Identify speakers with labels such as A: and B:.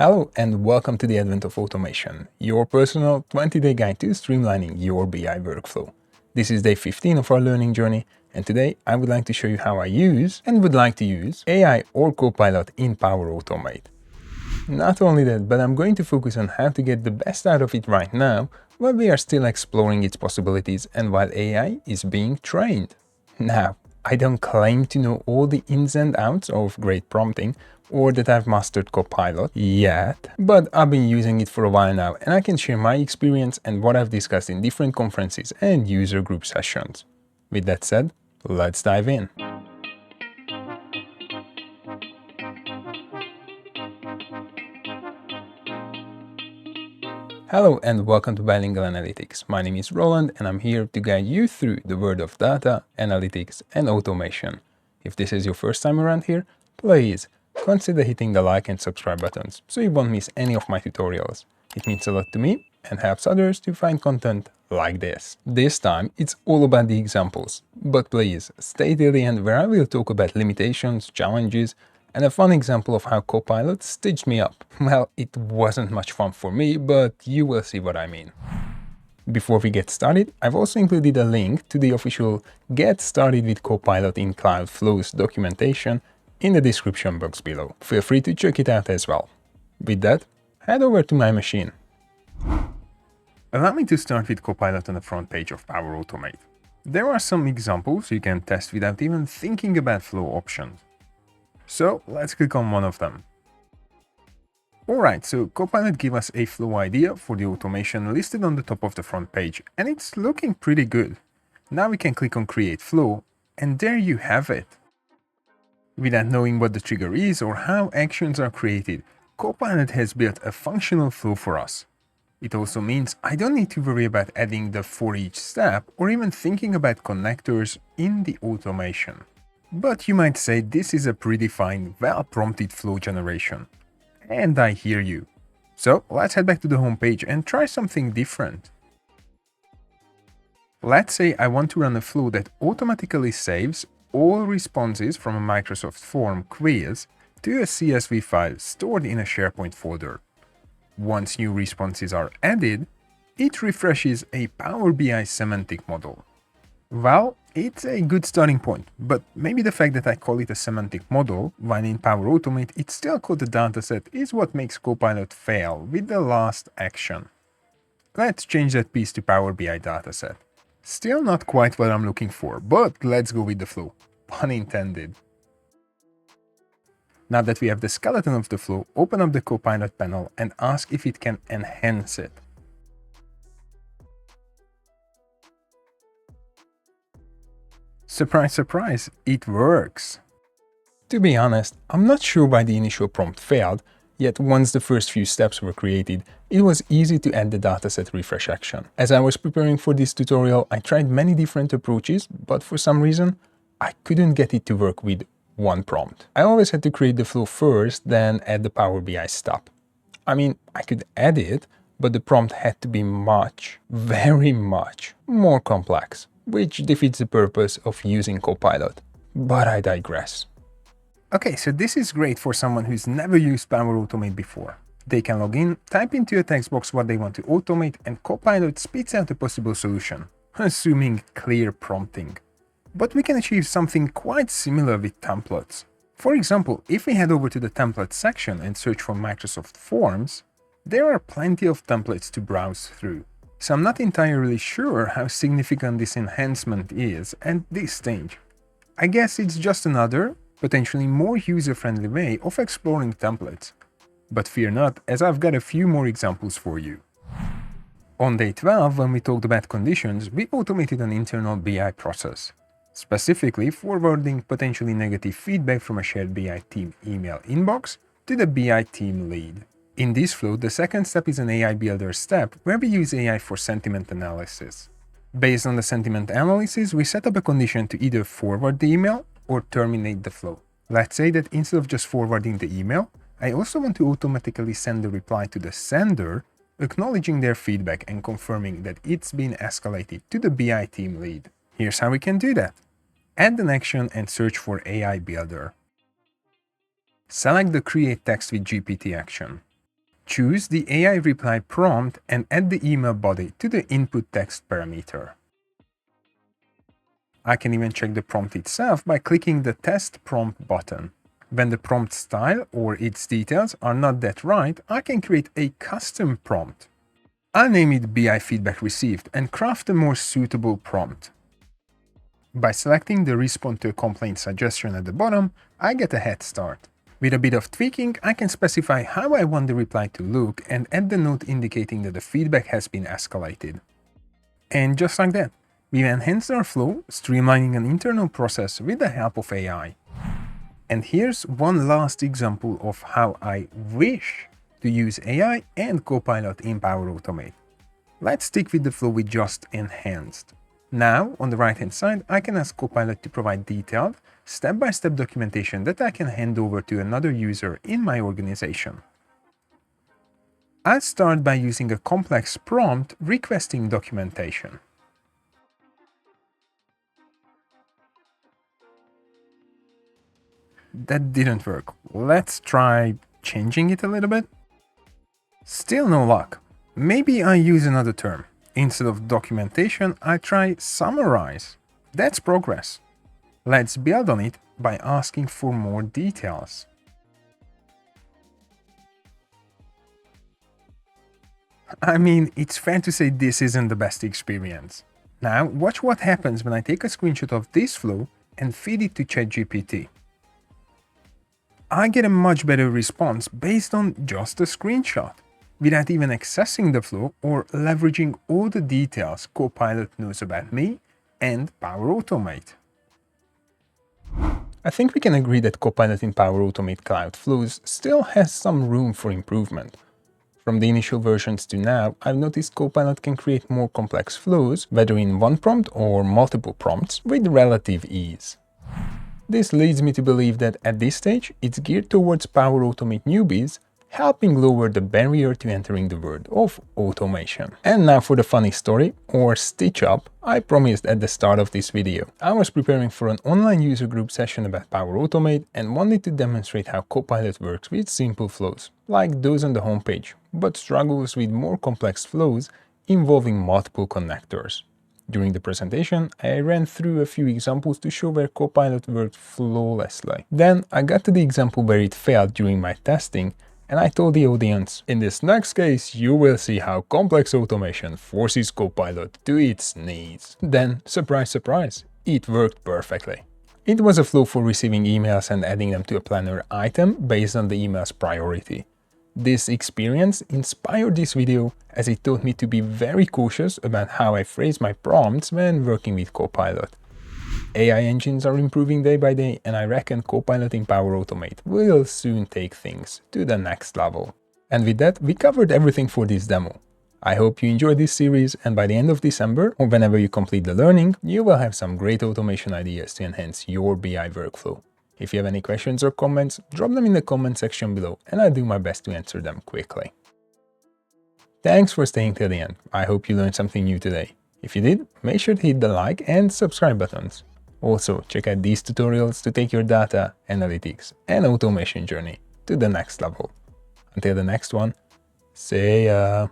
A: Hello and welcome to the Advent of Automation, your personal 20-day guide to streamlining your BI workflow. This is day 15 of our learning journey, and today I would like to show you how I use and would like to use AI or Copilot in Power Automate. Not only that, but I'm going to focus on how to get the best out of it right now, while we are still exploring its possibilities and while AI is being trained. Now, I don't claim to know all the ins and outs of great prompting, or that I've mastered Copilot yet, but I've been using it for a while now and I can share my experience and what I've discussed in different conferences and user group sessions. With that said, let's dive in. Hello and welcome to BI-Lingual Analytics. My name is Roland and I'm here to guide you through the world of data, analytics and automation. If this is your first time around here, please consider hitting the like and subscribe buttons so you won't miss any of my tutorials. It means a lot to me and helps others to find content like this. This time it's all about the examples, but please stay till the end where I will talk about limitations, challenges, and a fun example of how Copilot stitched me up. Well, it wasn't much fun for me, but you will see what I mean. Before we get started, I've also included a link to the official Get Started with Copilot in Cloud Flows documentation in the description box below. Feel free to check it out as well. With that, head over to my machine. Allow me to start with Copilot on the front page of Power Automate. There are some examples you can test without even thinking about flow options. So let's click on one of them. Alright, so Copilot gave us a flow idea for the automation listed on the top of the front page, and it's looking pretty good. Now we can click on Create Flow, and there you have it. Without knowing what the trigger is or how actions are created, Copilot has built a functional flow for us. It also means I don't need to worry about adding the for each step or even thinking about connectors in the automation. But you might say this is a predefined, well-prompted flow generation. And I hear you. So let's head back to the home page and try something different. Let's say I want to run a flow that automatically saves all responses from a Microsoft form quiz to a CSV file stored in a SharePoint folder. Once new responses are added, it refreshes a Power BI semantic model. Well, it's a good starting point, but maybe the fact that I call it a semantic model, while in Power Automate it's still called a dataset, is what makes Copilot fail with the last action. Let's change that piece to Power BI dataset. Still not quite what I'm looking for, but let's go with the flow. Pun intended. Now that we have the skeleton of the flow, open up the Copilot panel and ask if it can enhance it. Surprise, surprise, it works! To be honest, I'm not sure why the initial prompt failed, yet once the first few steps were created, it was easy to add the dataset refresh action. As I was preparing for this tutorial, I tried many different approaches, but for some reason, I couldn't get it to work with one prompt. I always had to create the flow first, then add the Power BI step. I mean, I could add it, but the prompt had to be very much more complex, which defeats the purpose of using Copilot. But I digress. Okay, so this is great for someone who's never used Power Automate before. They can log in, type into a text box what they want to automate, and Copilot spits out a possible solution, assuming clear prompting. But we can achieve something quite similar with templates. For example, if we head over to the templates section and search for Microsoft Forms, there are plenty of templates to browse through. So I'm not entirely sure how significant this enhancement is at this stage. I guess it's just another, potentially more user-friendly way of exploring templates. But fear not, as I've got a few more examples for you. On day 12, when we talked about conditions, we automated an internal BI process, specifically forwarding potentially negative feedback from a shared BI team email inbox to the BI team lead. In this flow, the second step is an AI builder step where we use AI for sentiment analysis. Based on the sentiment analysis, we set up a condition to either forward the email or terminate the flow. Let's say that instead of just forwarding the email, I also want to automatically send a reply to the sender, acknowledging their feedback and confirming that it's been escalated to the BI team lead. Here's how we can do that. Add an action and search for AI builder. Select the Create Text with GPT action. Choose the AI reply prompt and add the email body to the input text parameter. I can even check the prompt itself by clicking the Test Prompt button. When the prompt style or its details are not that right, I can create a custom prompt. I'll name it BI Feedback Received and craft a more suitable prompt. By selecting the Respond to a Complaint suggestion at the bottom, I get a head start. With a bit of tweaking, I can specify how I want the reply to look and add the note indicating that the feedback has been escalated. And just like that, we've enhanced our flow, streamlining an internal process with the help of AI. And here's one last example of how I wish to use AI and Copilot in Power Automate. Let's stick with the flow we just enhanced. Now, on the right-hand side, I can ask Copilot to provide detailed, step-by-step documentation that I can hand over to another user in my organization. I'll start by using a complex prompt requesting documentation. That didn't work. Let's try changing it a little bit. Still no luck. Maybe I use another term. Instead of documentation, I try summarize. That's progress. Let's build on it by asking for more details. I mean, it's fair to say this isn't the best experience. Now, watch what happens when I take a screenshot of this flow and feed it to ChatGPT. I get a much better response based on just a screenshot, without even accessing the flow or leveraging all the details Copilot knows about me and Power Automate. I think we can agree that Copilot in Power Automate Cloud Flows still has some room for improvement. From the initial versions to now, I've noticed Copilot can create more complex flows, whether in one prompt or multiple prompts, with relative ease. This leads me to believe that at this stage, it's geared towards Power Automate newbies, helping lower the barrier to entering the world of automation. And now for the funny story, or stitch up, I promised at the start of this video. I was preparing for an online user group session about Power Automate and wanted to demonstrate how Copilot works with simple flows, like those on the homepage, but struggles with more complex flows involving multiple connectors. During the presentation, I ran through a few examples to show where Copilot worked flawlessly. Then I got to the example where it failed during my testing, and I told the audience, in this next case, you will see how complex automation forces Copilot to its knees. Then, surprise, surprise, it worked perfectly. It was a flow for receiving emails and adding them to a planner item based on the email's priority. This experience inspired this video as it taught me to be very cautious about how I phrase my prompts when working with Copilot. AI engines are improving day by day, and I reckon Copilot in Power Automate will soon take things to the next level. And with that, we covered everything for this demo. I hope you enjoyed this series, and by the end of December, or whenever you complete the learning, you will have some great automation ideas to enhance your BI workflow. If you have any questions or comments, drop them in the comment section below, and I'll do my best to answer them quickly. Thanks for staying till the end. I hope you learned something new today. If you did, make sure to hit the like and subscribe buttons. Also, check out these tutorials to take your data, analytics, and automation journey to the next level. Until the next one, see ya!